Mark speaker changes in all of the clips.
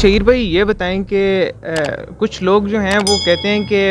Speaker 1: शहीर भाई ये बताएं कि कुछ लोग जो हैं वो कहते हैं कि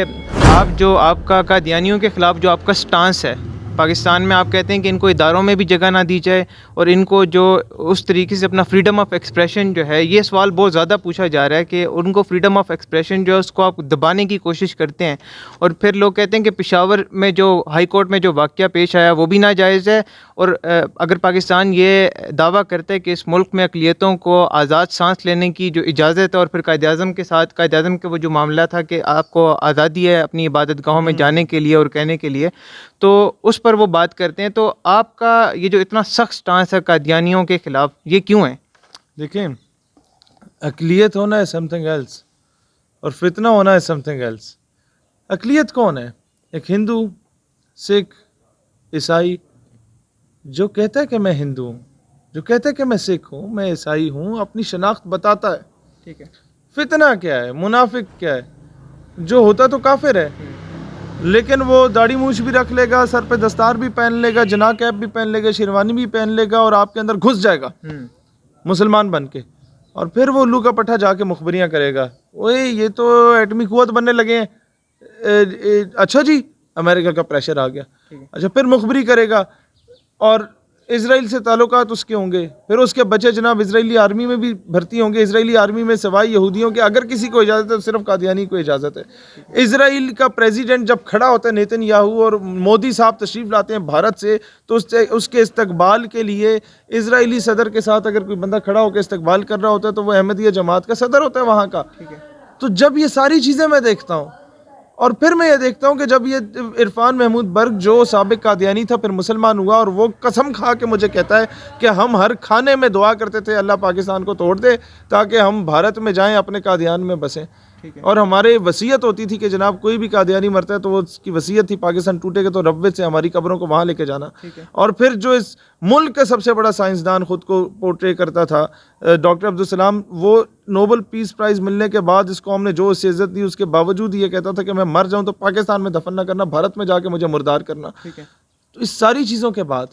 Speaker 1: आपका कादियानियों के ख़िलाफ़ जो आपका स्टांस है पाकिस्तान में, आप कहते हैं कि इनको इदारों में भी जगह ना दी जाए और इनको जो उस तरीके से अपना फ्रीडम ऑफ एक्सप्रेशन जो है, ये सवाल बहुत ज़्यादा पूछा जा रहा है कि उनको फ्रीडम ऑफ एक्सप्रेशन जो है उसको आप दबाने की कोशिश करते हैं। और फिर लोग कहते हैं कि पेशावर में जो हाई कोर्ट में जो वाक़या पेश आया वो भी नाजायज़ है। और अगर पाकिस्तान ये दावा करता है कि इस मुल्क में अक़लियतों को आज़ाद सांस लेने की जो इजाज़त है, और फिर कायद-ए-आज़म के साथ कायद-ए-आज़म का वो जो मामला था कि आपको आज़ादी है अपनी इबादत गाहों में जाने के लिए और कहने के लिए, तो उस पर वो बात करते हैं। तो आपका ये जो इतना सख्त स्टांस है कादियानियों के ख़िलाफ़, ये क्यों है?
Speaker 2: देखिए, अक़लियत होना है समथिंग एल्स और फितना होना है समथिंग एल्स। अक़लियत कौन है? एक हिंदू, सिख, ईसाई जो कहता है कि मैं हिंदू हूँ, जो कहता है कि मैं सिख हूँ, मैं ईसाई हूँ, अपनी शनाख्त बताता है।
Speaker 1: ठीक है।
Speaker 2: फितना क्या है? मुनाफिक क्या है? जो होता तो काफिर है, लेकिन वो दाढ़ी मूछ भी रख लेगा, सर पे दस्तार भी पहन लेगा, जना कैप भी पहन लेगा, शेरवानी भी पहन लेगा और आपके अंदर घुस जाएगा मुसलमान बन के। और फिर वो उल्लू का पट्टा जाके मुखबरियाँ करेगा, ओए ये तो एटमी कुव्वत बनने लगे हैं। अच्छा जी, अमेरिका का प्रेशर आ गया। अच्छा, फिर मुखबरी करेगा और इजराइल से ताल्लुकात उसके होंगे। फिर उसके बच्चे जनाब इजरायली आर्मी में भी भर्ती होंगे। इजरायली आर्मी में सिवाय यहूदियों के अगर किसी को इजाज़त है तो सिर्फ कादियानी को इजाज़त है। इजराइल का प्रेसिडेंट जब खड़ा होता है नेतन्याहू और मोदी साहब तशरीफ़ लाते हैं भारत से, तो उसके इस्तकबाल के लिए इजरायली सदर के साथ अगर कोई बंदा खड़ा होकर इस्तकबाल कर रहा होता है तो वो अहमदिया जमात का सदर होता है वहाँ का। तो जब ये सारी चीज़ें मैं देखता हूँ और फिर मैं ये देखता हूँ कि जब ये इरफान महमूद बर्ग जो साबिक कादियानी था फिर मुसलमान हुआ और वो कसम खा के मुझे कहता है कि हम हर खाने में दुआ करते थे अल्लाह पाकिस्तान को तोड़ दे ताकि हम भारत में जाएं, अपने कादियान में बसें। और हमारे वसीयत होती थी कि जनाब कोई भी कादियानी मरता है तो वो उसकी वसीयत थी पाकिस्तान टूटेगा तो रब्बे से हमारी कब्रों को वहाँ लेके जाना। और फिर जो इस मुल्क का सबसे बड़ा साइंसदान खुद को पोर्ट्रे करता था डॉक्टर अब्दुल सलाम, वो नोबल पीस प्राइज़ मिलने के बाद इस कौम ने जो उससे इज्जत दी उसके बावजूद ये कहता था कि मैं मर जाऊँ तो पाकिस्तान में दफन न करना, भारत में जाके मुझे मुर्दार करना। तो इस सारी चीज़ों के बाद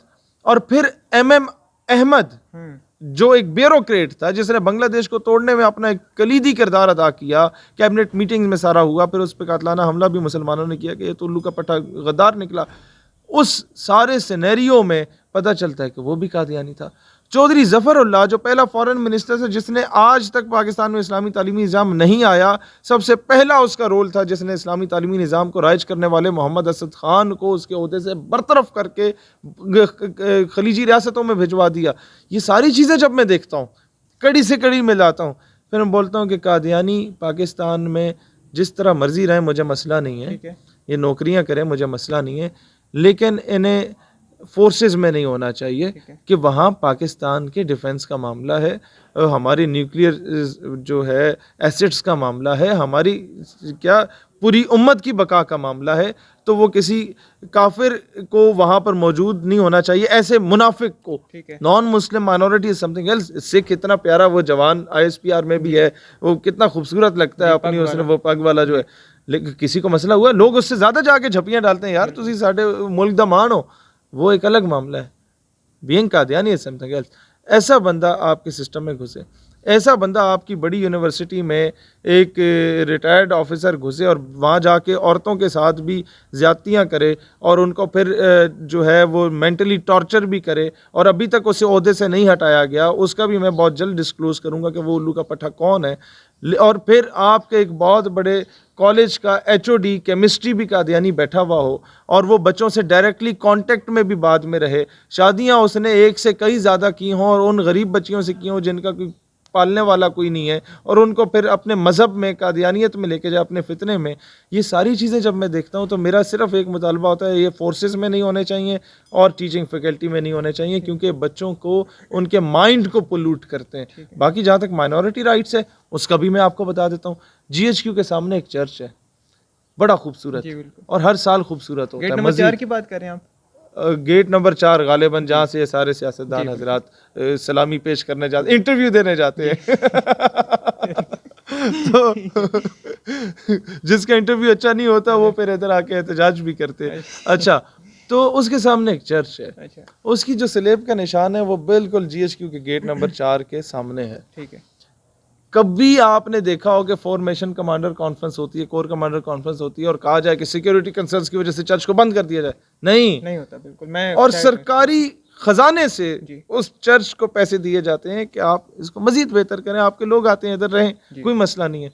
Speaker 2: और फिर MM अहमद जो एक ब्यूरोक्रेट था जिसने बांग्लादेश को तोड़ने में अपना एक कलीदी किरदार अदा किया, कैबिनेट मीटिंग्स में सारा हुआ, फिर उस पर कातलाना हमला भी मुसलमानों ने किया कि ये तो उल्लू का पट्टा गद्दार निकला। उस सारे सिनेरियो में पता चलता है कि वो भी कादियानी था। चौधरी ज़फ़रुल्लाह जो पहला फॉरेन मिनिस्टर था जिसने आज तक पाकिस्तान में इस्लामी तालीमी निज़ाम नहीं आया, सबसे पहला उसका रोल था जिसने इस्लामी तालीमी निज़ाम को राइज करने वाले मोहम्मद असद ख़ान को उसके ओहदे से बरतरफ करके खलीजी रियासतों में भिजवा दिया। ये सारी चीज़ें जब मैं देखता हूँ, कड़ी से कड़ी में लाता हूँ, फिर मैं बोलता हूँ कि कादियानी पाकिस्तान में जिस तरह मर्जी रहें मुझे मसला नहीं है, ये नौकरियाँ करें मुझे मसला नहीं है, लेकिन इन्हें फोर्सेस में नहीं होना चाहिए कि वहाँ पाकिस्तान के डिफेंस का मामला है, हमारी न्यूक्लियर जो है एसेट्स का मामला है, हमारी क्या पूरी उम्मत की बका का मामला है, तो वो किसी काफिर को वहाँ पर मौजूद नहीं होना चाहिए, ऐसे मुनाफिक को। Non Muslim minority is something else. Sikh कितना प्यारा वो जवान ISPR में भी है, वो कितना खूबसूरत लगता है अपनी उसने वो पग वाला जो है, लेकिन किसी को मसला हुआ लोग उससे ज़्यादा जाके झपियाँ डालते हैं, यार तुसी साडे मुल्क दा मान हो, वो एक अलग मामला है। Being Qadiani is something else. ऐसा बंदा आपके सिस्टम में घुसे, ऐसा बंदा आपकी बड़ी यूनिवर्सिटी में एक रिटायर्ड ऑफिसर घुसे और वहाँ जाके औरतों के साथ भी ज़्यादतियाँ करे और उनको फिर जो है वो मेंटली टॉर्चर भी करे और अभी तक उसे ओहदे से नहीं हटाया गया, उसका भी मैं बहुत जल्द डिस्क्लोज़ करूँगा कि वो उल्लू का पट्टा कौन है। और फिर आपके एक बहुत बड़े कॉलेज का HOD केमिस्ट्री भी कादियानी बैठा हुआ हो और वो बच्चों से डायरेक्टली कांटेक्ट में भी बाद में रहे, शादियां उसने एक से कई ज़्यादा की हों और उन गरीब बच्चियों से की हों जिनका कोई पालने वाला कोई नहीं है, और उनको फिर अपने मज़हब में कादियानियत में लेके जाए, अपने फितने में। ये सारी चीज़ें जब मैं देखता हूँ तो मेरा सिर्फ एक मुतालबा होता है, ये फोर्सेस में नहीं होने चाहिए और टीचिंग फैकल्टी में नहीं होने चाहिए, क्योंकि बच्चों को उनके माइंड को पोल्यूट करते हैं। बाकी जहाँ तक माइनॉरिटी राइट्स है उसका भी मैं आपको बता देता हूँ। GHQ के सामने एक चर्च है, बड़ा खूबसूरत और हर साल खूबसूरत होता है।
Speaker 1: गेट नंबर 4 की बात करें आप?
Speaker 2: गेट नंबर 4 गालिबन, जहाँ से सारे सियासतदान हजरात सलामी पेश करने जाते, इंटरव्यू देने जाते हैं तो जिसका इंटरव्यू अच्छा नहीं होता वो फिर इधर आके एहतजाज भी करते हैं। अच्छा, तो उसके सामने एक चर्च है, उसकी जो स्लेब का निशान है वो बिल्कुल GHQ के गेट नंबर 4 के सामने है।
Speaker 1: ठीक है।
Speaker 2: कभी आपने देखा हो कि फॉर्मेशन कमांडर कॉन्फ्रेंस होती है, कोर कमांडर कॉन्फ्रेंस होती है और कहा जाए कि सिक्योरिटी कंसर्न्स की वजह से चर्च को बंद कर दिया जाए? नहीं
Speaker 1: होता बिल्कुल। मैं
Speaker 2: और सरकारी खजाने से
Speaker 1: जी।
Speaker 2: उस चर्च को पैसे दिए जाते हैं कि आप इसको मजीद बेहतर करें, आपके लोग आते हैं इधर रहें, कोई मसला नहीं है।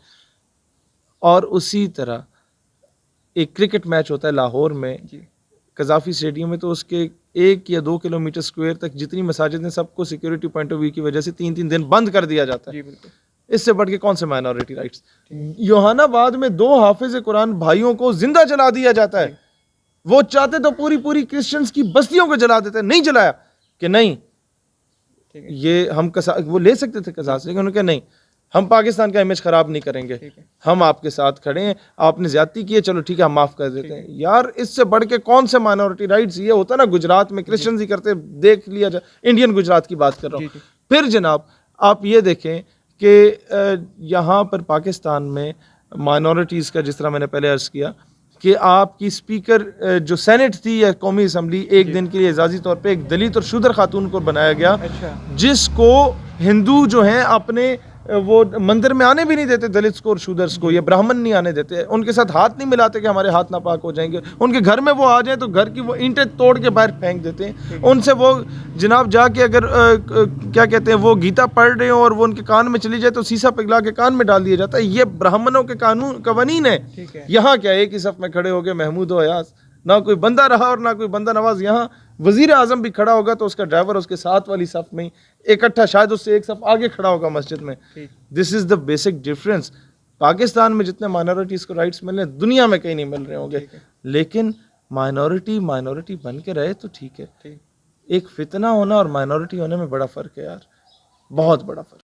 Speaker 2: और उसी तरह एक क्रिकेट मैच होता है लाहौर में, कजाफी स्टेडियम में, तो उसके 1 या 2 किलोमीटर स्क्वायर तक जितनी मसाजिद हैं सबको सिक्योरिटी पॉइंट ऑफ व्यू की वजह से 3-3 दिन बंद कर दिया जाता है। इससे बढ़ के कौन से माइनॉरिटी राइट्स? योहानाबाद में 2 हाफिज कुरान भाइयों को जिंदा जला दिया जाता है। वो चाहते तो पूरी पूरी क्रिश्चियंस की बस्तियों को जला देते, नहीं जलाया कि नहीं ये हम वो ले सकते थे कसास, लेकिन उन्होंने कहा नहीं, हम पाकिस्तान का इमेज खराब नहीं करेंगे, हम आपके साथ खड़े हैं, आपने ज्यादती की है, चलो ठीक है हम माफ कर देते हैं। यार इससे बढ़ के कौन से माइनॉरिटी राइट्स? ये होता ना गुजरात में क्रिश्चियंस ही करते, देख लिया जाए, इंडियन गुजरात की बात कर रहा हूँ। फिर जनाब आप ये देखें कि यहाँ पर पाकिस्तान में माइनॉरिटीज़ का, जिस तरह मैंने पहले अर्ज़ किया कि आपकी स्पीकर जो सेनेट थी या कौमी असम्बली, एक दिन के लिए एजाजी तौर पे एक दलित और शूदर खातून को बनाया गया। जिसको हिंदू जो हैं अपने वो मंदिर में आने भी नहीं देते, दलित्स को और शूदर्स को, ये ब्राह्मण नहीं आने देते, उनके साथ हाथ नहीं मिलाते कि हमारे हाथ नापाक हो जाएंगे। उनके घर में वो आ जाए तो घर की वो ईंटें तोड़ के बाहर फेंक देते हैं। उनसे वो जनाब जाके अगर क्या कहते हैं वो गीता पढ़ रहे हो और वो उनके कान में चली जाए तो शीशा पिघला के कान में डाल दिया जाता है। ये ब्राह्मणों के कवानीन है। यहाँ क्या एक ही सफ में खड़े हो गए महमूद व अयाज, ना कोई बंदा रहा और ना कोई बंदा नवाज। यहाँ वजीर आजम भी खड़ा होगा तो उसका ड्राइवर उसके साथ वाली सफ में इकट्ठा, शायद उससे एक सफ आगे खड़ा होगा मस्जिद में। This is the basic difference. Pakistan में जितने माइनॉरिटीज़ को राइट्स मिल रहे हैं दुनिया में कहीं नहीं मिल रहे होंगे, लेकिन माइनॉरिटी बन के रहे तो ठीक है। एक फितना होना और माइनॉरिटी होने में बड़ा फ़र्क है यार, बहुत बड़ा फ़र्क।